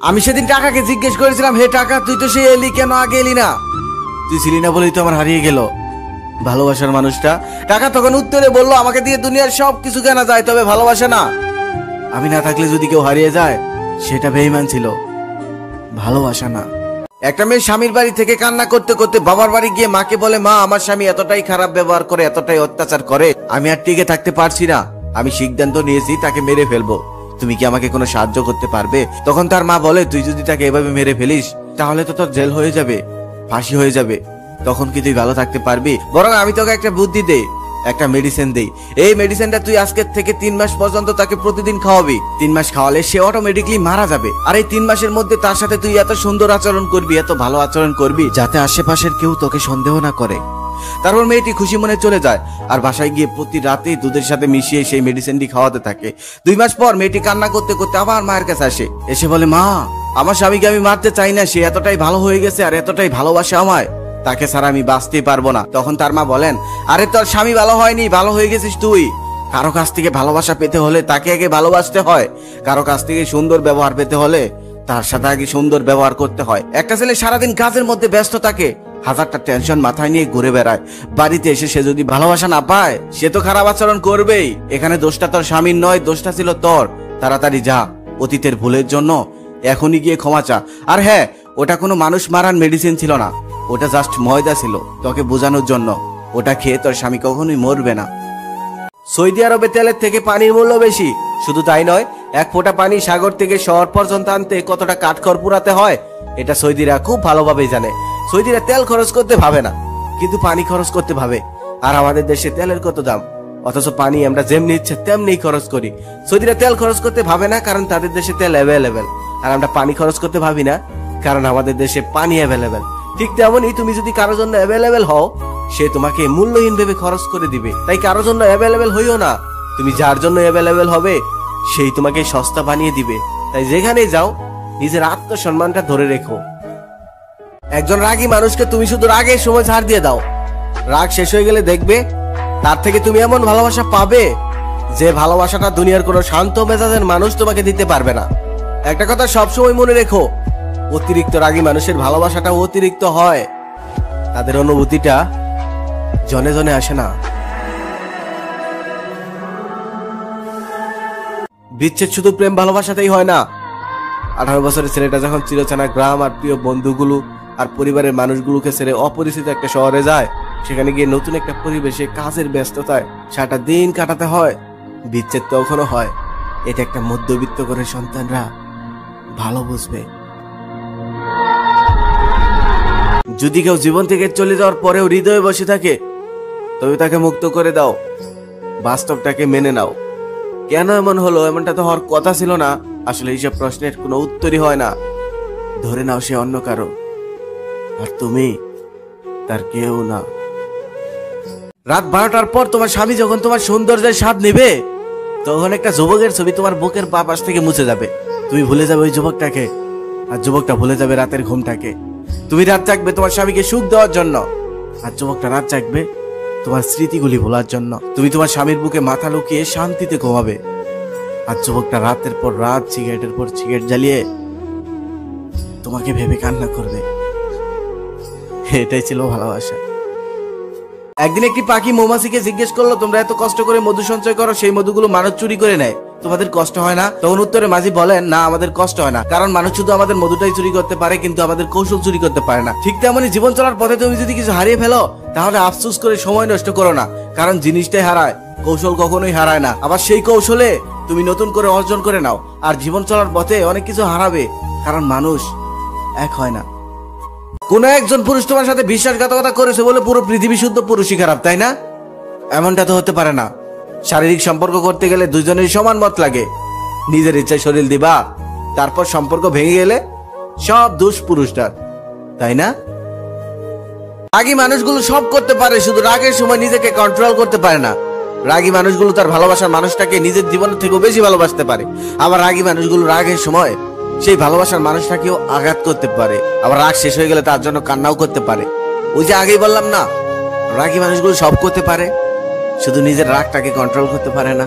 আমি সেদিন টাকাকে জিজ্ঞেস করেছিলাম, হে টাকা, তুই তো সে এলি কেন, আগে এলি না? তুই ছিলি না বলেই তো আমার হারিয়ে গেল ভালোবাসার মানুষটা। টাকা তখন উত্তরে বলল, আমাকে দিয়ে দুনিয়ার সব কিছু কেনা যায়, তবে ভালোবাসা না। আমি না থাকলে যদি কেউ হারিয়ে যায়, সেটা বেঈমান ছিল, ভালোবাসা না। একটা মেয়ে স্বামীর বাড়ি থেকে কান্না করতে করতে বাবার বাড়ি গিয়ে মাকে বলে, মা, আমার স্বামী এতটাই খারাপ ব্যবহার করে, এতটাই অত্যাচার করে, আমি আর টিকে থাকতে পারছি না, আমি সিদ্ধান্ত নিয়েছি তাকে মেরে ফেলবো, তুমি কি আমাকে কোনো সাহায্য করতে পারবে? তখন তার মা বলে, তুই যদি তাকে এভাবে মেরে ফেলিস তাহলে তো তোর জেল হয়ে যাবে, ফাঁসি হয়ে যাবে, তখন কি তুই ভালো থাকতে পারবি? বরং আমি তোকে একটা বুদ্ধি দেই, একটা মেডিসিন দেই। এই মেডিসিনটা তুই আজকের থেকে 3 মাস পর্যন্ত তাকে প্রতিদিন খাওয়াবি। 3 মাস খাওয়ালে সে অটোমেটিকলি মারা যাবে। আর এই 3 মাসের মধ্যে তার সাথে তুই এত সুন্দর আচরণ করবি, এত ভালো আচরণ করবি, যাতে আশেপাশের কেউ তোকে সন্দেহ না করে। তারপর মেয়েটি খুশি মনে চলে যায় আর বাসায় গিয়ে প্রতি রাতে দুধের সাথে মিশিয়ে সেই মেডিসিনটি খাওয়াতে থাকে। 2 মাস পর মেয়েটি কান্না করতে করতে আবার মায়ের কাছে আসে, এসে বলে, মা, আমার স্বামীকে আমি মারতে চাই না, সে এতটাই ভালো হয়ে গেছে আর এতটাই ভালোবাসে আমায়, তাকে ছাড়া আমি বাঁচতেই পারবো না। তখন তার মা বলেন, আরে তোর স্বামী ভালো হয়নি, ভালো হয়ে গেছিস তুই। কারো কাছ থেকে ভালোবাসা পেতে হলে তাকে আগে ভালোবাসতে হয়, কারো কাছ থেকে সুন্দর ব্যবহার পেতে হলে তার সাথে আগে সুন্দর ব্যবহার করতে হয়। একটা ছেলে সারাদিন কাজের মধ্যে ব্যস্ত থাকে, হাজারটা টেনশন মাথায় নিয়ে ঘুরে বেড়ায়, বাড়িতে এসে সে যদি ভালোবাসা না পায়, সে তো খারাপ আচরণ করবেই। এখানে দোষটা তোর স্বামীর নয়, দোষটা ছিল তোর। তাড়াতাড়ি যা, অতীতের ভুলের জন্য এখনই গিয়ে ক্ষমা চা। আর হ্যাঁ, ওটা কোনো মানুষ মারার মেডিসিন ছিল না, ওটা জাস্ট ময়দা ছিল, তোকে বোঝানোর জন্য। ওটা খেয়ে তোর স্বামী কখনোই মরবে না। সৌদি আরবে তেলের থেকে পানির মূল্য বেশি। শুধু তাই নয়, 1 ফোঁটা পানি সাগর থেকে শহর পর্যন্ত আনতে কতটা কাঠখড় পুরাতে হয়, এটা সৌদিরা খুব ভালোভাবেই জানে। সৌদিরা তেল খরচ করতে ভাবে না, কিন্তু পানি খরচ করতে ভাবে। আর আমাদের দেশে তেলের কত দাম, অথচ পানি আমরা যেমনি ইচ্ছে তেমনি খরচ করি। সৌদিরা তেল খরচ করতে ভাবে না, কারণ তাদের দেশে তেল অ্যাভেলেবেল। আর আমরা পানি খরচ করতে ভাবি না, কারণ আমাদের দেশে পানি অ্যাভেলেবেল। ঠিক তেমনই তুমি যদি কারোর জন্য অ্যাভেলেবেল হও, সে তোমাকে মূল্যহীন ভেবে খরচ করে দিবে। তাই কারোর জন্য অ্যাভেলেবেল হইও না, তুমি যার জন্য অ্যাভেলেবেল হবে সেই তোমাকে সস্তা বানিয়ে দিবে। তাই যেখানে যাও, নিজের আত্মসম্মানটা ধরে রেখো। একজন রাগী মানুষকে তুমি শুধু রাগের সময় ছাড় দিয়ে দাও, রাগ শেষ হয়ে গেলে দেখবে তার থেকে তুমি এমন ভালোবাসা পাবে যে ভালোবাসাটা দুনিয়ার কোনো শান্ত মেজাজের মানুষ তোমাকে দিতে পারবে না। একটা কথা সবসময় মনে রেখো, অতিরিক্ত রাগী মানুষের ভালোবাসাটা অতিরিক্ত হয়, তাদের অনুভূতিটা জনে জনে আসে না। বিচ্ছেদ শুধু প্রেম ভালোবাসাতেই হয় না। 18 বছরের ছেলেটা যখন চিরচেনা গ্রাম আর প্রিয় বন্ধুগুলো আর পরিবারের মানুষগুলোকে ছেড়ে অপরিচিত একটা শহরে যায়, সেখানে গিয়ে নতুন একটা পরিবেশে কাজের ব্যস্ততায় সারাটা দিন কাটাতে হয়, বিচ্ছেদ তখনও হয়। এটা একটা মধ্যবিত্ত ঘরের সন্তানরা ভালো বুঝবে। যদি কেউ জীবন থেকে চলে যাওয়ার পরেও হৃদয়ে বসে থাকে, তবে তাকে মুক্ত করে দাও, বাস্তবটাকে মেনে নাও। কেন এমন হলো, এমনটা তো হওয়ার কথা ছিল না, আসলে এইসব প্রশ্নের কোনো উত্তরই হয় না। ধরে নাও সে অন্য কারো, আর তুমি তার কেউ না। রাত 12টার পর তোমার স্বামী যখন তোমার সৌন্দর্যের স্বাদ নেবে, তখন একটা যুবকের ছবি তোমার বুকের বাঁ পাশ থেকে মুছে যাবে। তুমি ভুলে যাবে ওই যুবকটাকে, আর যুবকটা ভুলে যাবে রাতের ঘুমটাকে। তুমি রাত জাগবে তোমার স্বামীকে সুখ দেওয়ার জন্য, আর যুবকটা রাত জাগবে তোমার স্মৃতিগুলি ভোলার জন্য। তুমি তোমার স্বামীর বুকে মাথা লুকিয়ে শান্তিতে ঘুমাবে, আর যুবকটা রাতের পর রাত সিগারেটের পর সিগারেট জ্বালিয়ে তোমাকে ভেবে কান্না করবে। এটাই ছিল ভালোবাসা। একদিন একটি পাখি মৌমাছিকে জিজ্ঞেস করলো, তোমরা এত কষ্ট করে মধু সঞ্চয় করো, সেই মধুগুলো মানুষ চুরি করে নেয়, তোমাদের কষ্ট হয় না? তখন উত্তরে মাঝি বলেন, না, আমাদের কষ্ট হয় না, কারণ মানুষ শুধু আমাদের মধুটাই চুরি করতে পারে, কিন্তু আমাদের কৌশল চুরি করতে পারে না। ঠিক তেমনই জীবন চলার পথে তুমি যদি কিছু হারিয়ে ফেলো, তাহলে আফসোস করে সময় নষ্ট করো না, কারণ জিনিসটাই হারায়, কৌশল কখনোই হারায় না। আবার সেই কৌশলে তুমি নতুন করে অর্জন করে নাও। আর জীবন চলার পথে অনেক কিছু হারাবে, কারণ মানুষ এক হয় না। কোন একজন পুরুষ তোমার সাথে বিশ্বাসঘাতকতা করেছে বলে পুরো পৃথিবী শুদ্ধ পুরুষই খারাপ, তাই না? এমনটা তো হতে পারে না। শারীরিক সম্পর্ক করতে গেলে দুজনের সমান মত লাগে। নিজের ইচ্ছায় শরীর দিবা, তারপর সম্পর্ক ভেঙে গেলে সব দোষ পুরুষটার, তাই না? রাগী মানুষগুলো সব করতে পারে, শুধু রাগের সময় নিজেকে কন্ট্রোল করতে পারে না। রাগী মানুষগুলো তার ভালোবাসার মানুষটাকে নিজের জীবনের থেকেও বেশি ভালোবাসতে পারে। আবার রাগী মানুষগুলো রাগের সময় সেই ভালোবাসার মানুষটাকেও আঘাত করতে পারে। আবার রাগ শেষ হয়ে গেলে তার জন্য কান্নাও করতে পারে। ওই যে আগেই বললাম না, রাগী মানুষগুলো সব করতে পারে, শুধু নিজের রাগটাকে কন্ট্রোল করতে পারে না।